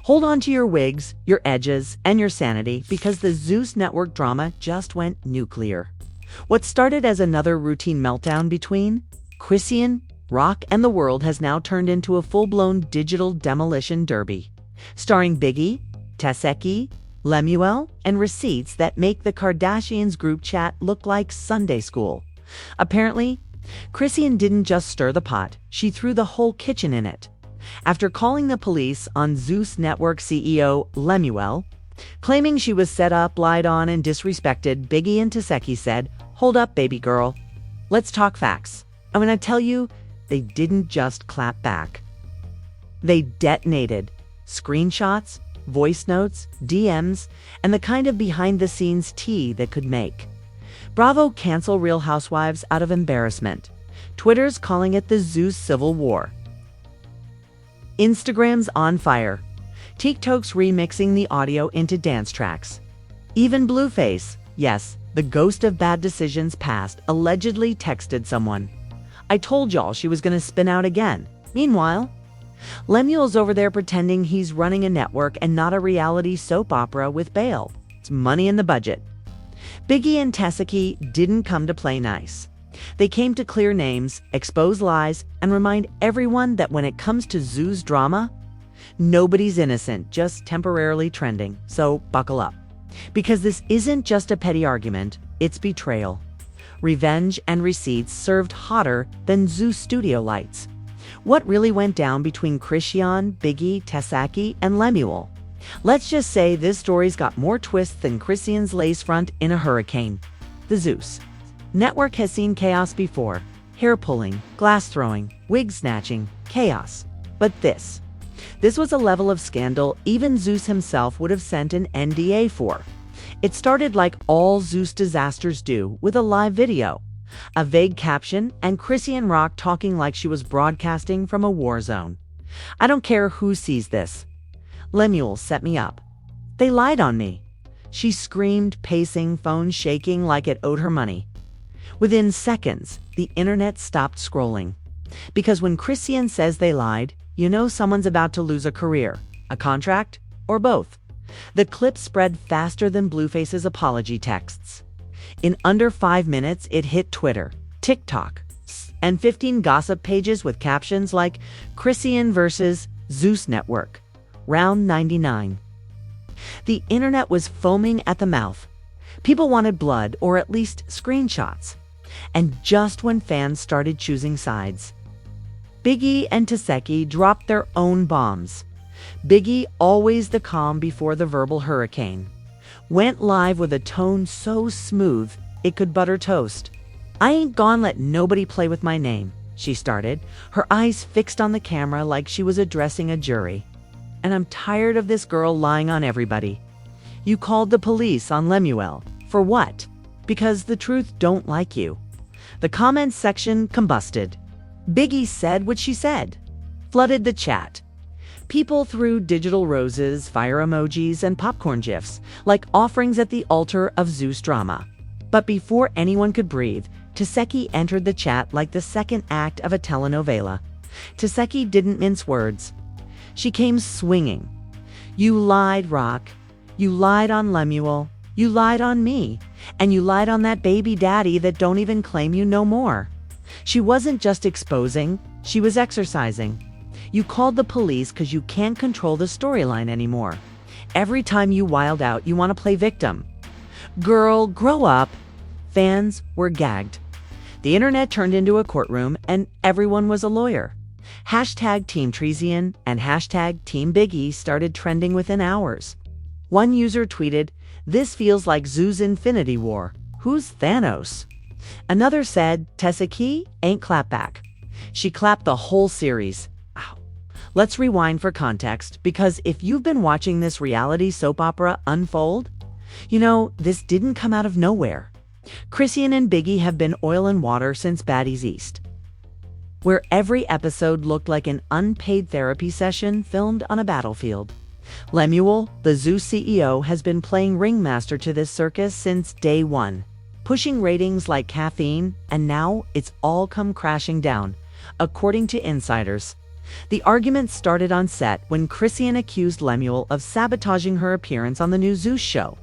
Hold on to your wigs, your edges, and your sanity because the Zeus Network drama just went nuclear. What started as another routine meltdown between Chrisean Rock and the world has now turned into a full-blown digital demolition derby, starring Biggie, Tesehki, Lemuel, and receipts that make the Kardashians group chat look like Sunday school. Apparently, Chrisean didn't just stir the pot, she threw the whole kitchen in it. After calling the police on Zeus Network CEO Lemuel, claiming she was set up, lied on, and disrespected, Biggie and Tesehki said, "Hold up, baby girl. Let's talk facts." I'm going to tell you, they didn't just clap back. They detonated screenshots, voice notes, DMs, and the kind of behind-the-scenes tea that could make. Bravo cancel Real Housewives out of embarrassment. Twitter's calling it the Zeus Civil War. Instagram's on fire. TikTok's remixing the audio into dance tracks. Even Blueface, yes, the ghost of bad decisions past, allegedly texted someone, "I told y'all she was gonna spin out again." Meanwhile, Lemuel's over there pretending he's running a network and not a reality soap opera with bail. It's money in the budget. Biggie and Tesehki didn't come to play nice. They came to clear names, expose lies, and remind everyone that when it comes to Zeus drama, nobody's innocent, just temporarily trending. So buckle up. Because this isn't just a petty argument, it's betrayal. Revenge and receipts served hotter than Zeus studio lights. What really went down between Chrisean, Biggie, Tesehki, and Lemuel? Let's just say this story's got more twists than Chrisean's lace front in a hurricane. The Zeus Network has seen chaos before. Hair pulling, glass throwing, wig snatching, chaos. But this was a level of scandal even Zeus himself would have sent an NDA for. It started like all Zeus disasters do, with a live video, a vague caption, and Chrisean Rock talking like she was broadcasting from a war zone. I don't care who sees this. Lemuel set me up. They lied on me. She screamed, pacing, phone shaking like it owed her money. Within seconds, the internet stopped scrolling. Because when Chrisean says they lied, you know someone's about to lose a career, a contract, or both. The clip spread faster than Blueface's apology texts. In under 5 minutes, it hit Twitter, TikTok, and 15 gossip pages with captions like Chrisean versus Zeus Network, round 99. The internet was foaming at the mouth. People wanted blood, or at least screenshots. And just when fans started choosing sides, Biggie and Tesehki dropped their own bombs. Biggie, always the calm before the verbal hurricane, went live with a tone so smooth it could butter toast. "I ain't gonna let nobody play with my name," she started, her eyes fixed on the camera like she was addressing a jury. "And I'm tired of this girl lying on everybody. You called the police on Lemuel. For what? Because the truth don't like you." The comments section combusted. Biggie said what she said, flooded the chat. People threw digital roses, fire emojis, and popcorn gifs, like offerings at the altar of Zeus drama. But before anyone could breathe, Tesehki entered the chat like the second act of a telenovela. Tesehki didn't mince words. She came swinging. "You lied, Rock. You lied on Lemuel. You lied on me. And you lied on that baby daddy that don't even claim you no more." She wasn't just exposing, she was exercising. You called the police because you can't control the storyline anymore. Every time you wild out, you want to play victim. Girl, grow up. Fans were gagged. The internet turned into a courtroom and everyone was a lawyer. Hashtag Team Chrisean and hashtag Team Biggie started trending within hours. One user tweeted, "This feels like Zeus Infinity War. Who's Thanos?" Another said, "Tesehki ain't clapback. She clapped the whole series." Ow. Let's rewind for context, because if you've been watching this reality soap opera unfold, you know this didn't come out of nowhere. Chrisean and Biggie have been oil and water since Baddies East, where every episode looked like an unpaid therapy session filmed on a battlefield. Lemuel, the Zeus CEO, has been playing ringmaster to this circus since day one, pushing ratings like caffeine, and now it's all come crashing down. According to insiders, The argument started on set when Chrisean accused Lemuel of sabotaging her appearance on the new Zeus show.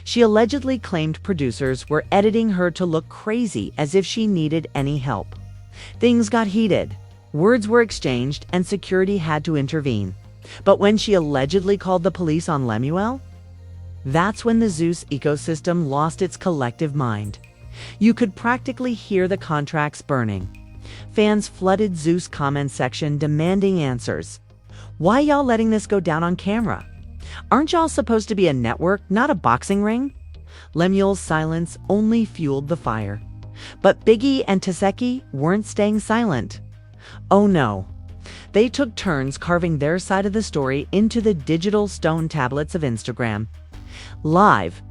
She allegedly claimed producers were editing her to look crazy as if she needed any help. Things got heated. Words were exchanged and security had to intervene. But when she allegedly called the police on Lemuel, that's when the Zeus ecosystem lost its collective mind. You could practically hear the contracts burning. Fans flooded Zeus' comment section demanding answers. Why y'all letting this go down on camera? Aren't y'all supposed to be a network, not a boxing ring? Lemuel's silence only fueled the fire. But Biggie and Tesehki weren't staying silent. Oh no. They took turns carving their side of the story into the digital stone tablets of Instagram. Live,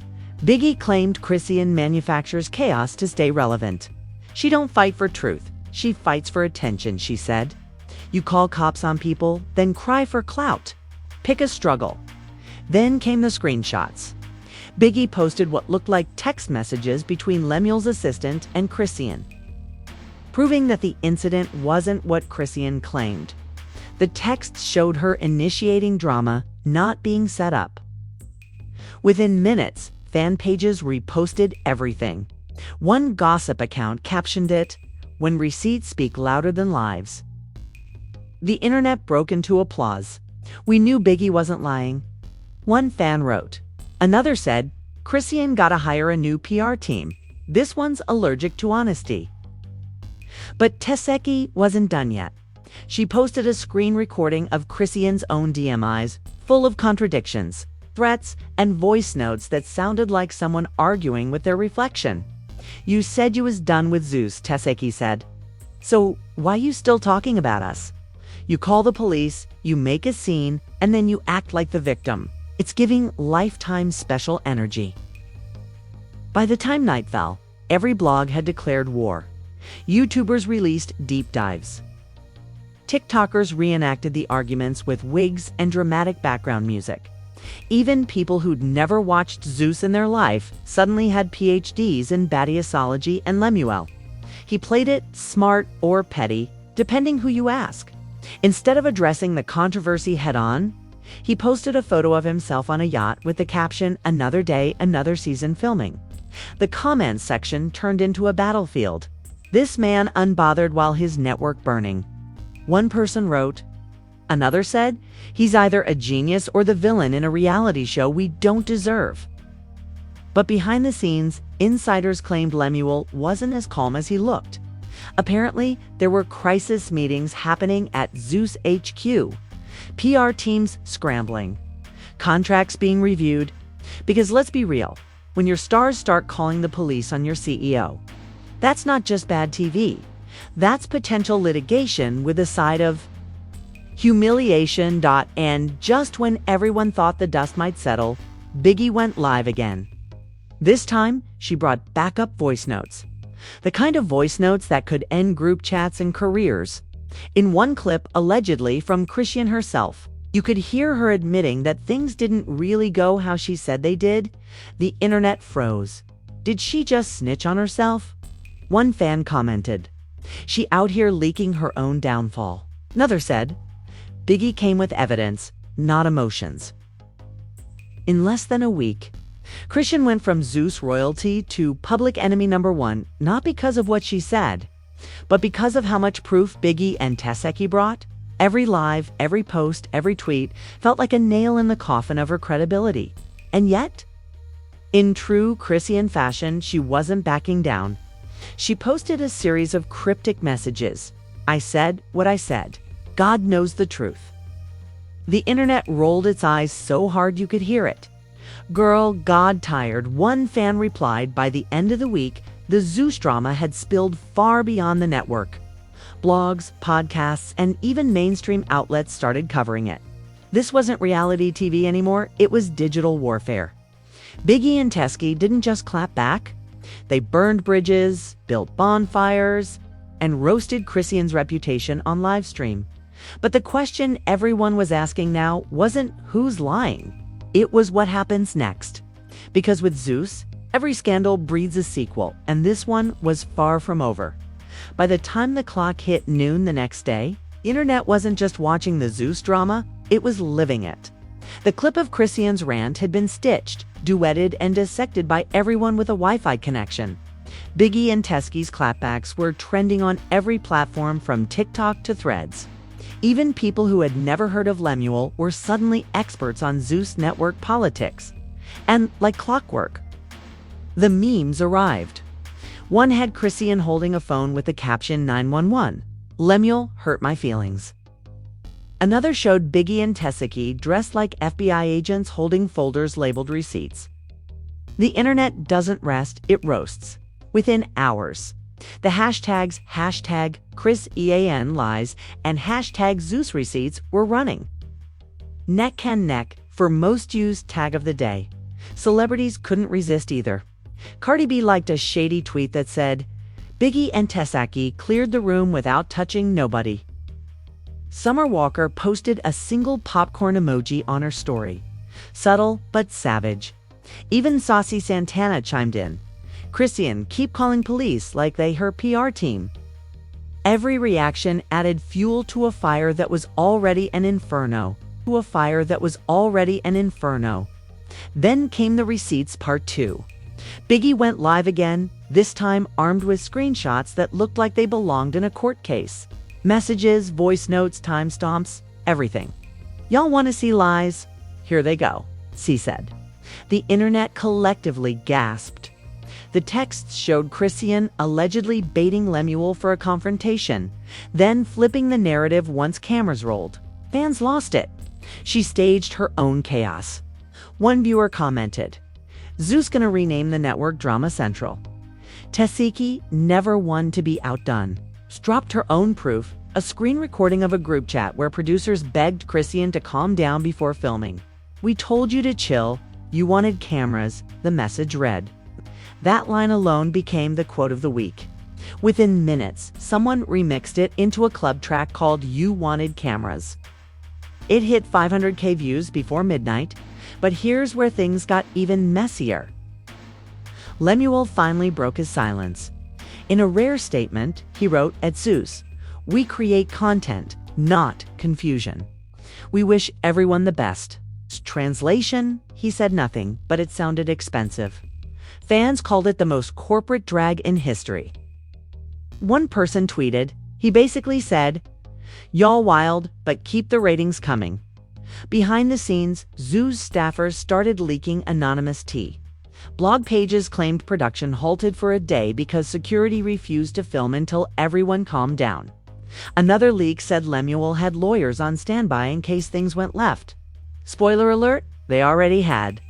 Biggie claimed Chrisean manufactures chaos to stay relevant. She don't fight for truth. She fights for attention, she said. You call cops on people, then cry for clout. Pick a struggle. Then came the screenshots. Biggie posted what looked like text messages between Lemuel's assistant and Chrisean, proving that the incident wasn't what Chrisean claimed. The texts showed her initiating drama, not being set up. Within minutes, fan pages reposted everything. One gossip account captioned it, "When receipts speak louder than lives." The internet broke into applause. We knew Biggie wasn't lying. One fan wrote. Another said, Chrisean gotta hire a new PR team. This one's allergic to honesty. But Tesehki wasn't done yet. She posted a screen recording of Chrisean's own DMIs, full of contradictions, threats, and voice notes that sounded like someone arguing with their reflection. You said you was done with Zeus, Tesehki said. So why you still talking about us? You call the police, you make a scene, and then you act like the victim. It's giving Lifetime special energy. By the time night fell, every blog had declared war. YouTubers released deep dives. TikTokers reenacted the arguments with wigs and dramatic background music. Even people who'd never watched Zeus in their life suddenly had PhDs in Badiasology and Lemuel. He played it smart or petty, depending who you ask. Instead of addressing the controversy head-on, he posted a photo of himself on a yacht with the caption, "Another day, another season filming." The comments section turned into a battlefield. This man unbothered while his network burning. One person wrote. Another said, he's either a genius or the villain in a reality show we don't deserve. But behind the scenes, insiders claimed Lemuel wasn't as calm as he looked. Apparently, there were crisis meetings happening at Zeus HQ. PR teams scrambling. Contracts being reviewed. Because let's be real, when your stars start calling the police on your CEO, that's not just bad TV. That's potential litigation with a side of humiliation. And just when everyone thought the dust might settle, Biggie went live again. This time, she brought backup voice notes. The kind of voice notes that could end group chats and careers. In one clip, allegedly from Chrisean herself, you could hear her admitting that things didn't really go how she said they did. The internet froze. Did she just snitch on herself? One fan commented, "She out here leaking her own downfall." Another said, "Biggie came with evidence, not emotions." In less than a week, Chrisean went from Zeus royalty to public enemy #1, not because of what she said, but because of how much proof Biggie and Tesehki brought. Every live, every post, every tweet felt like a nail in the coffin of her credibility. And yet, in true Chrisean fashion, she wasn't backing down. She posted a series of cryptic messages. "I said what I said. God knows the truth." The internet rolled its eyes so hard you could hear it. "Girl, God tired," one fan replied. By the end of the week, the Zeus drama had spilled far beyond the network. Blogs, podcasts, and even mainstream outlets started covering it. This wasn't reality TV anymore, it was digital warfare. Biggie and Tesehki didn't just clap back. They burned bridges, built bonfires, and roasted Chrisean's reputation on livestream. But the question everyone was asking now wasn't who's lying. It was what happens next. Because with Zeus, every scandal breeds a sequel, and this one was far from over. By the time the clock hit noon the next day, Internet wasn't just watching the Zeus drama, it was living it. The clip of Chrisean's rant had been stitched, duetted, and dissected by everyone with a Wi-Fi connection. Biggie and Tesehki's clapbacks were trending on every platform from TikTok to Threads. Even people who had never heard of Lemuel were suddenly experts on Zeus network politics. And like clockwork, the memes arrived. One had Chrisean holding a phone with the caption 911. Lemuel hurt my feelings. Another showed Biggie and Tesehki dressed like FBI agents holding folders labeled receipts. The internet doesn't rest, it roasts. Within hours, the hashtags #ChrisEan lies and #Zeus receipts were running. Neck and neck for most used tag of the day. Celebrities couldn't resist either. Cardi B liked a shady tweet that said, Biggie and Tesehki cleared the room without touching nobody. Summer Walker posted a single popcorn emoji on her story. Subtle but savage. Even Saucy Santana chimed in. Chrisean, keep calling police like they her PR team. Every reaction added fuel to a fire that was already an inferno. Then came the receipts part 2. Biggie went live again, this time armed with screenshots that looked like they belonged in a court case. Messages, voice notes, timestamps, everything. Y'all want to see lies? Here they go, she said. The internet collectively gasped. The texts showed Chrisean allegedly baiting Lemuel for a confrontation, then flipping the narrative once cameras rolled. Fans lost it. She staged her own chaos. One viewer commented, Zeus gonna rename the network Drama Central. Tesehki, never one to be outdone, dropped her own proof, a screen recording of a group chat where producers begged Chrisean to calm down before filming. We told you to chill, you wanted cameras, the message read. That line alone became the quote of the week. Within minutes, someone remixed it into a club track called You Wanted Cameras. It hit 500K views before midnight, but here's where things got even messier. Lemuel finally broke his silence. In a rare statement, he wrote at Zeus, "We create content, not confusion. We wish everyone the best." Translation, he said nothing, but it sounded expensive. Fans called it the most corporate drag in history. One person tweeted, he basically said, "Y'all wild, but keep the ratings coming." Behind the scenes, Zeus staffers started leaking anonymous tea. Blog pages claimed production halted for a day because security refused to film until everyone calmed down. Another leak said Lemuel had lawyers on standby in case things went left. Spoiler alert, they already had.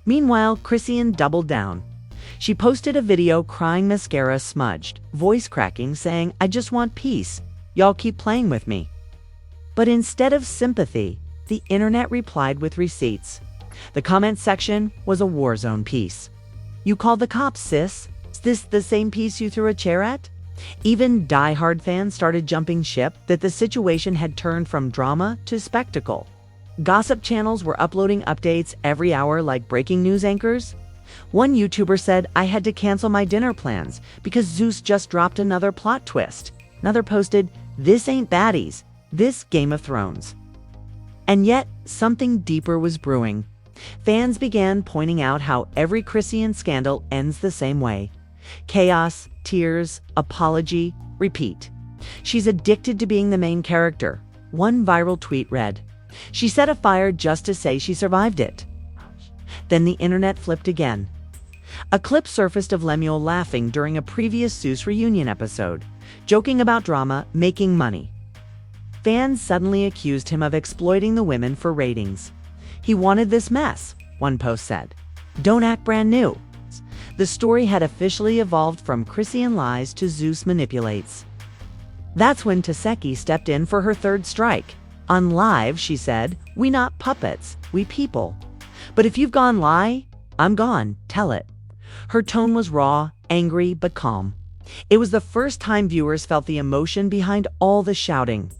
Meanwhile, Chrisean doubled down. She posted a video crying mascara smudged, voice cracking, saying, "I just want peace. Y'all keep playing with me." But instead of sympathy, the internet replied with receipts. The comment section was a war zone piece. "You called the cops, sis? Is this the same piece you threw a chair at?" Even die-hard fans started jumping ship that the situation had turned from drama to spectacle. Gossip channels were uploading updates every hour like breaking news anchors. One YouTuber said, "I had to cancel my dinner plans because Zeus just dropped another plot twist." Another posted, "This ain't baddies, this Game of Thrones." And yet, something deeper was brewing. Fans began pointing out how every Chrisean scandal ends the same way. Chaos, tears, apology, repeat. She's addicted to being the main character. One viral tweet read, "She set a fire just to say she survived it." Then the internet flipped again. A clip surfaced of Lemuel laughing during a previous Zeus reunion episode, joking about drama, making money. Fans suddenly accused him of exploiting the women for ratings. "He wanted this mess," one post said. "Don't act brand new." The story had officially evolved from Chrisean lies to Zeus manipulates. That's when Tesehki stepped in for her third strike. On live, she said, "We not puppets, we people. But if you've gone lie, I'm gone, tell it." Her tone was raw, angry, but calm. It was the first time viewers felt the emotion behind all the shouting.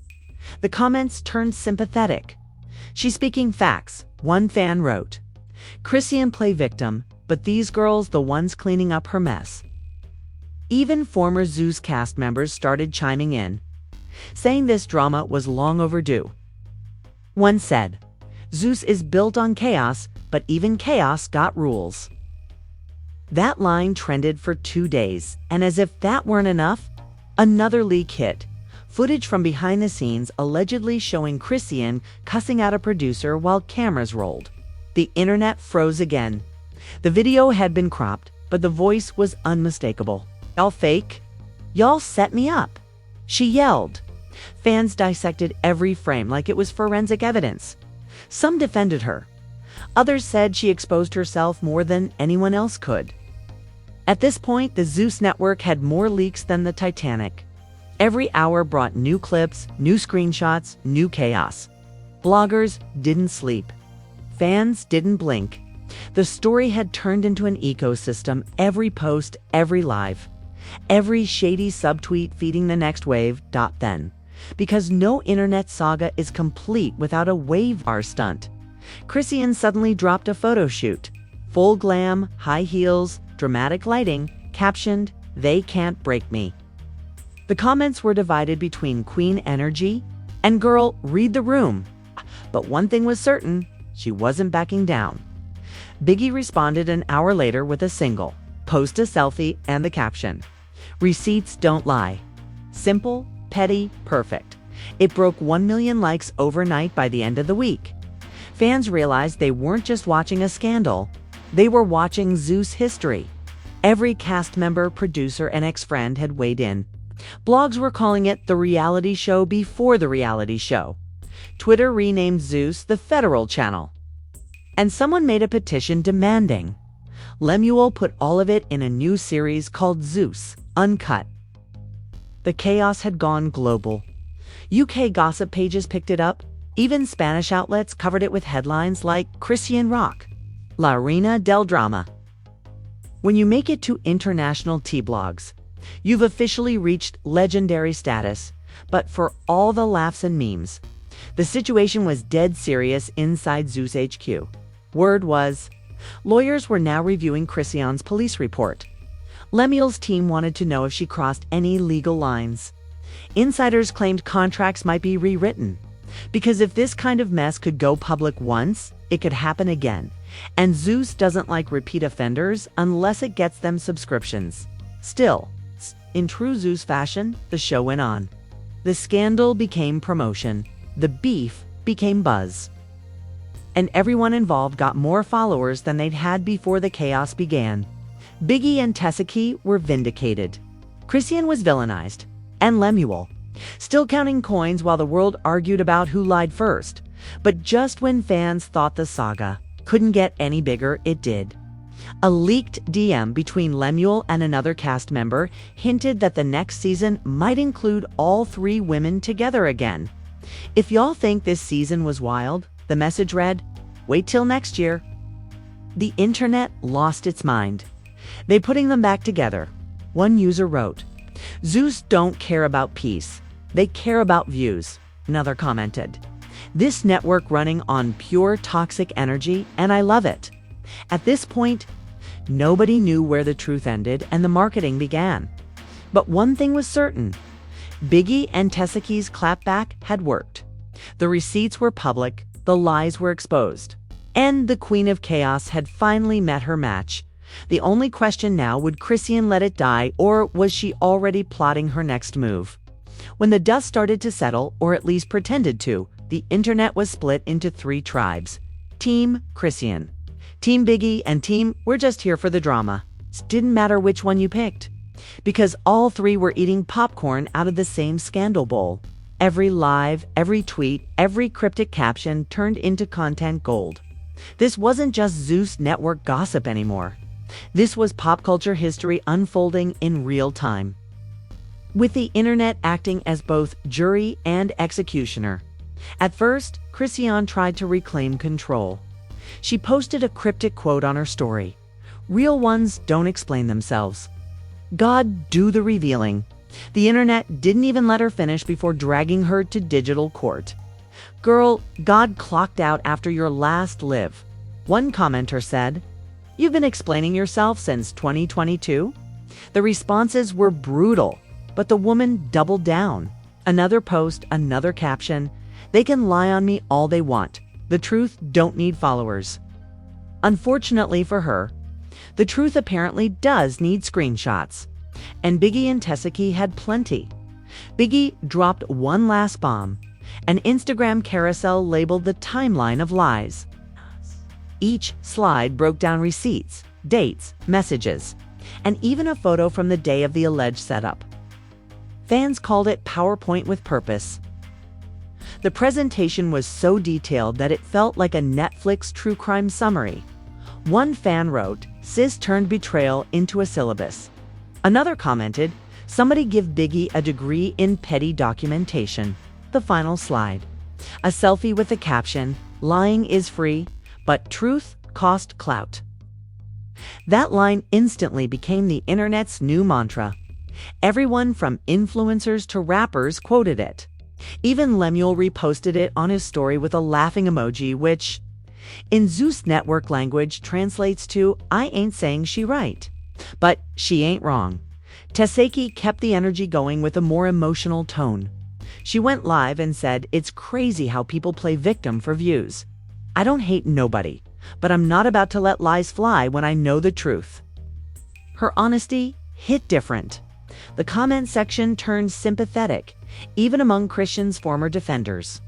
The comments turned sympathetic. "She's speaking facts," one fan wrote. "Chrisean play victim, but these girls the ones cleaning up her mess." Even former Zeus cast members started chiming in. saying this drama was long overdue. One said, "Zeus is built on chaos, but even chaos got rules." That line trended for 2 days, and as if that weren't enough, another leak hit. Footage from behind the scenes allegedly showing Chrisean cussing out a producer while cameras rolled. The internet froze again. The video had been cropped, but the voice was unmistakable. "Y'all fake? Y'all set me up," she yelled. Fans dissected every frame like it was forensic evidence. Some defended her. Others said she exposed herself more than anyone else could. At this point, the Zeus network had more leaks than the Titanic. Every hour brought new clips, new screenshots, new chaos. Bloggers didn't sleep. Fans didn't blink. The story had turned into an ecosystem, every post, every live. Every shady subtweet feeding the next wave. Then. Because no internet saga is complete without a wave bar stunt. Chrisean suddenly dropped a photo shoot. Full glam, high heels, dramatic lighting, captioned, "They can't break me." The comments were divided between Queen Energy and "Girl, read the room." But one thing was certain, she wasn't backing down. Biggie responded an hour later with a single, post a selfie, and the caption, "Receipts don't lie." Simple, petty, perfect. It broke 1 million likes overnight by the end of the week. Fans realized they weren't just watching a scandal, they were watching Zeus history. Every cast member, producer, and ex-friend had weighed in. Blogs were calling it the reality show before the reality show. Twitter renamed Zeus the Federal Channel. And someone made a petition demanding. Lemuel put all of it in a new series called Zeus, Uncut. The chaos had gone global. UK gossip pages picked it up. Even Spanish outlets covered it with headlines like Chrisean Rock, La Reina del Drama. When you make it to international T-blogs, you've officially reached legendary status. But for all the laughs and memes, the situation was dead serious inside Zeus HQ. Word was, lawyers were now reviewing Chrisean's police report. Lemuel's team wanted to know if she crossed any legal lines. Insiders claimed contracts might be rewritten. Because if this kind of mess could go public once, it could happen again. And Zeus doesn't like repeat offenders unless it gets them subscriptions. Still, in true Zeus fashion, the show went on. The scandal became promotion. The beef became buzz. And everyone involved got more followers than they'd had before the chaos began. Biggie and Tesehki were vindicated. Chrisean was villainized. And Lemuel. Still counting coins while the world argued about who lied first. But just when fans thought the saga couldn't get any bigger, it did. A leaked DM between Lemuel and another cast member hinted that the next season might include all 3 women together again. If y'all think this season was wild, the message read, wait till next year. The internet lost its mind. They putting them back together. One user wrote, "Zeus don't care about peace. They care about views." Another commented, "This network running on pure toxic energy, and I love it." At this point, nobody knew where the truth ended and the marketing began. But one thing was certain. Biggie and Tesehki's clapback had worked. The receipts were public, the lies were exposed. And the Queen of Chaos had finally met her match. The only question now, would Chrisean let it die, or was she already plotting her next move? When the dust started to settle, or at least pretended to, the internet was split into 3 tribes. Team Chrisean, Team Biggie, and Team "We're just here for the drama." It didn't matter which one you picked, because all 3 were eating popcorn out of the same scandal bowl. Every live, every tweet, every cryptic caption turned into content gold. This wasn't just Zeus network gossip anymore. This was pop culture history unfolding in real time. With the internet acting as both jury and executioner. At first, Chrisean tried to reclaim control. She posted a cryptic quote on her story. "Real ones don't explain themselves. God do the revealing." The internet didn't even let her finish before dragging her to digital court. "Girl, God clocked out after your last live." One commenter said, "You've been explaining yourself since 2022? The responses were brutal, but the woman doubled down. Another post, another caption. They can lie on me all they want. The truth don't need followers. Unfortunately for her, the truth apparently does need screenshots. And Biggie and Tesehki had plenty. Biggie dropped one last bomb. An Instagram carousel labeled the timeline of lies. Each slide broke down receipts, dates, messages, and even a photo from the day of the alleged setup. Fans called it PowerPoint with purpose. The presentation was so detailed that it felt like a Netflix true crime summary. One fan wrote, "Sis turned betrayal into a syllabus." Another commented, "Somebody give Biggie a degree in petty documentation." The final slide. A selfie with the caption, "Lying is free, but truth cost clout." That line instantly became the internet's new mantra. Everyone from influencers to rappers quoted it. Even Lemuel reposted it on his story with a laughing emoji, which, in Zeus network language, translates to, "I ain't saying she right, but she ain't wrong." Tesehki kept the energy going with a more emotional tone. She went live and said, "It's crazy how people play victim for views. I don't hate nobody, but I'm not about to let lies fly when I know the truth." Her honesty hit different. The comment section turned sympathetic, even among Christian's former defenders.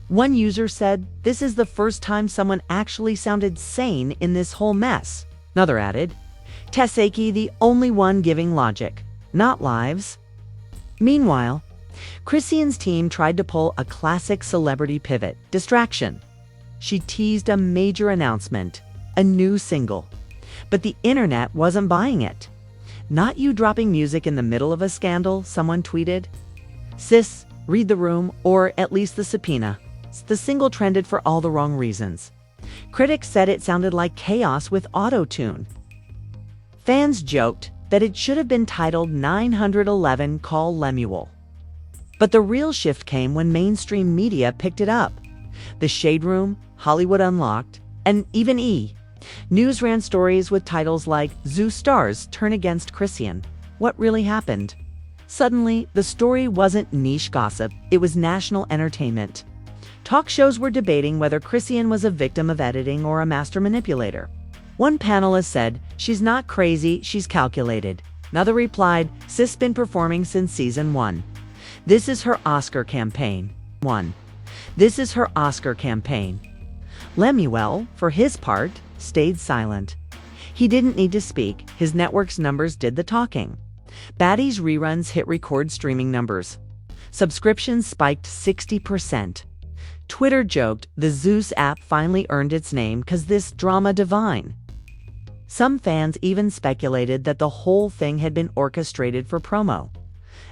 One user said, "This is the first time someone actually sounded sane in this whole mess." Another added, "Tesehki the only one giving logic, not lives." Meanwhile, Chrisean's team tried to pull a classic celebrity pivot, distraction. She teased a major announcement, a new single. But the internet wasn't buying it. "Not you dropping music in the middle of a scandal," someone tweeted. "Sis, read the room, or at least the subpoena." The single trended for all the wrong reasons. Critics said it sounded like chaos with auto-tune. Fans joked that it should have been titled 911 Call Lemuel. But the real shift came when mainstream media picked it up. The Shade Room, Hollywood Unlocked, and even E! News ran stories with titles like "Zeus stars turn against Chrisean. What really happened?" Suddenly, the story wasn't niche gossip, it was national entertainment. Talk shows were debating whether Chrisean was a victim of editing or a master manipulator. One panelist said, "She's not crazy, she's calculated." Another replied, "Sis been performing since season 1. This is her Oscar campaign." This is her Oscar campaign. Lemuel, for his part, stayed silent. He didn't need to speak, his network's numbers did the talking. Baddies reruns hit record streaming numbers. Subscriptions spiked 60%. Twitter joked the Zeus app finally earned its name 'cause this drama divine. Some fans even speculated that the whole thing had been orchestrated for promo.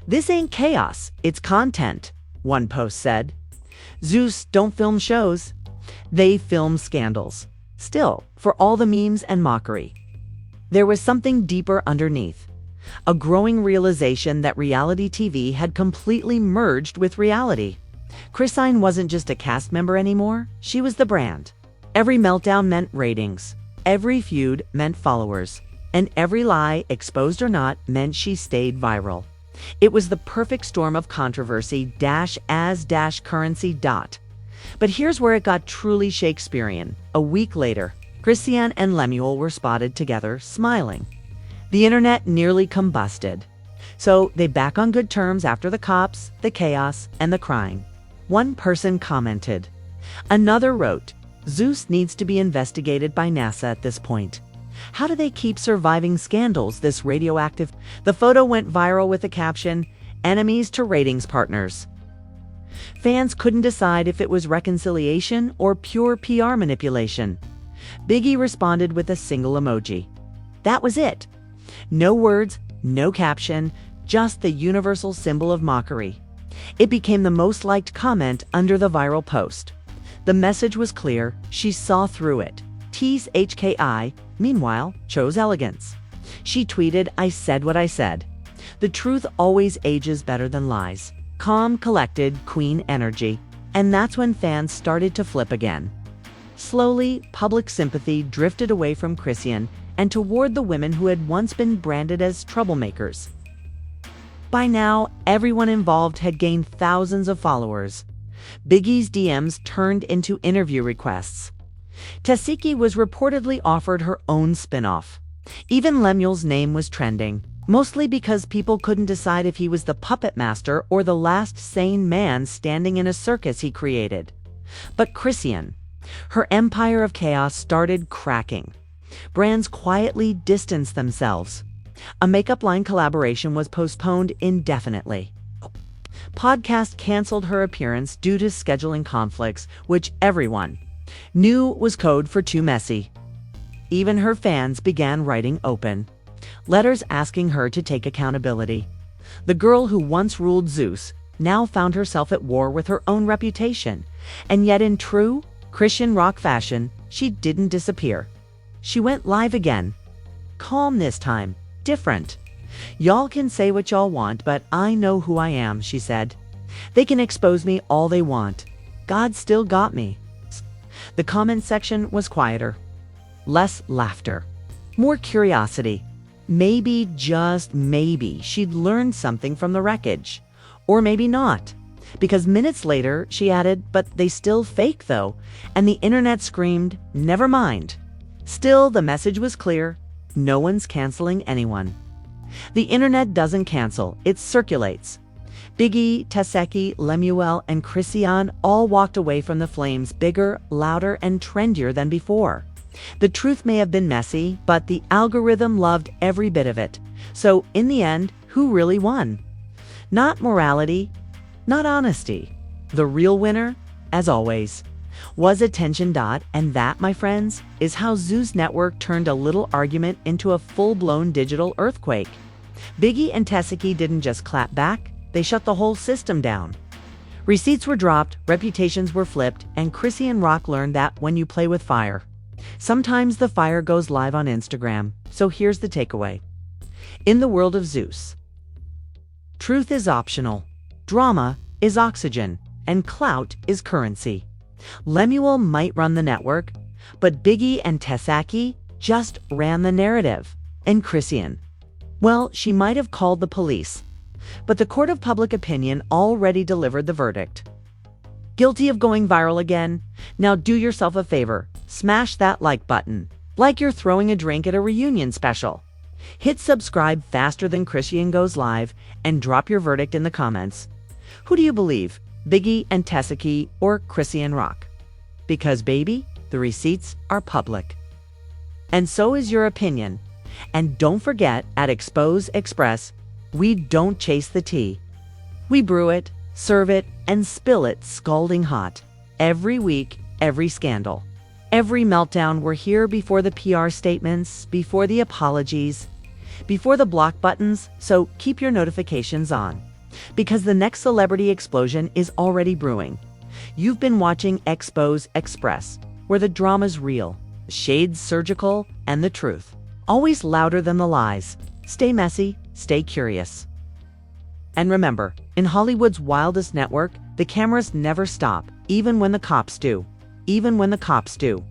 "This ain't chaos, it's content," one post said. "Zeus don't film shows, they film scandals." Still, for all the memes and mockery, there was something deeper underneath. A growing realization that reality TV had completely merged with reality. Chrisean wasn't just a cast member anymore, she was the brand. Every meltdown meant ratings, every feud meant followers, and every lie, exposed or not, meant she stayed viral. It was the perfect storm of controversy as currency. But here's where it got truly Shakespearean. A week later, Chrisean and Lemuel were spotted together, smiling. The internet nearly combusted. So they back on good terms after the cops, the chaos, and the crying. One person commented. Another wrote, "Zeus needs to be investigated by NASA at this point. How do they keep surviving scandals this radioactive?" The photo went viral with the caption, "Enemies to ratings partners." Fans couldn't decide if it was reconciliation or pure PR manipulation. Biggie responded with a single emoji. That was it. No words, no caption, just the universal symbol of mockery. It became the most liked comment under the viral post. The message was clear, she saw through it. Tesehki, meanwhile, chose elegance. She tweeted, "I said what I said." The truth always ages better than lies. Calm, collected, queen energy. And that's when fans started to flip again. Slowly, public sympathy drifted away from Chrisean and toward the women who had once been branded as troublemakers. By now, everyone involved had gained thousands of followers. Biggie's DMs turned into interview requests. Tesehki was reportedly offered her own spin-off. Even Lemuel's name was trending, mostly because people couldn't decide if he was the puppet master or the last sane man standing in a circus he created. But Chrisean, her empire of chaos started cracking. Brands quietly distanced themselves. A makeup line collaboration was postponed indefinitely. Podcast canceled her appearance due to scheduling conflicts, which everyone knew was code for too messy. Even her fans began writing open letters asking her to take accountability. The girl who once ruled Zeus now found herself at war with her own reputation. And yet in true Chrisean Rock fashion, she didn't disappear. She went live again. Calm this time. Different. Y'all can say what y'all want, but I know who I am, she said. They can expose me all they want. God still got me. The comment section was quieter. Less laughter. More curiosity. Maybe, just maybe, she'd learned something from the wreckage. Or maybe not. Because minutes later, she added, but they still fake though. And the internet screamed, never mind. Still, the message was clear. No one's canceling anyone. The internet doesn't cancel, it circulates. Biggie, Tesehki, Lemuel, and Chrisean all walked away from the flames bigger, louder, and trendier than before. The truth may have been messy, but the algorithm loved every bit of it. So, in the end, who really won? Not morality, not honesty. The real winner, as always, was attention. And that, my friends, is how Zeus Network turned a little argument into a full-blown digital earthquake. Biggie and Tesehki didn't just clap back, they shut the whole system down. Receipts were dropped, reputations were flipped, and Chrisean Rock learned that when you play with fire, sometimes the fire goes live on Instagram. So here's the takeaway. In the world of Zeus, truth is optional, drama is oxygen, and clout is currency. Lemuel might run the network, but Biggie and Tesehki just ran the narrative. And Chrisean, well, she might have called the police, but the court of public opinion already delivered the verdict. Guilty of going viral again? Now do yourself a favor. Smash that like button, like you're throwing a drink at a reunion special. Hit subscribe faster than Chrisean goes live, and drop your verdict in the comments. Who do you believe, Biggie and Tesehki or Chrisean Rock? Because baby, the receipts are public. And so is your opinion. And don't forget, at Expose Express, we don't chase the tea. We brew it, serve it, and spill it scalding hot. Every week, every scandal. Every meltdown, we're here before the PR statements, before the apologies, before the block buttons, so keep your notifications on. Because the next celebrity explosion is already brewing. You've been watching Expose Express, where the drama's real, the shades surgical, and the truth always louder than the lies. Stay messy, stay curious. And remember, in Hollywood's wildest network, the cameras never stop, even when the cops do. Even when the cops do.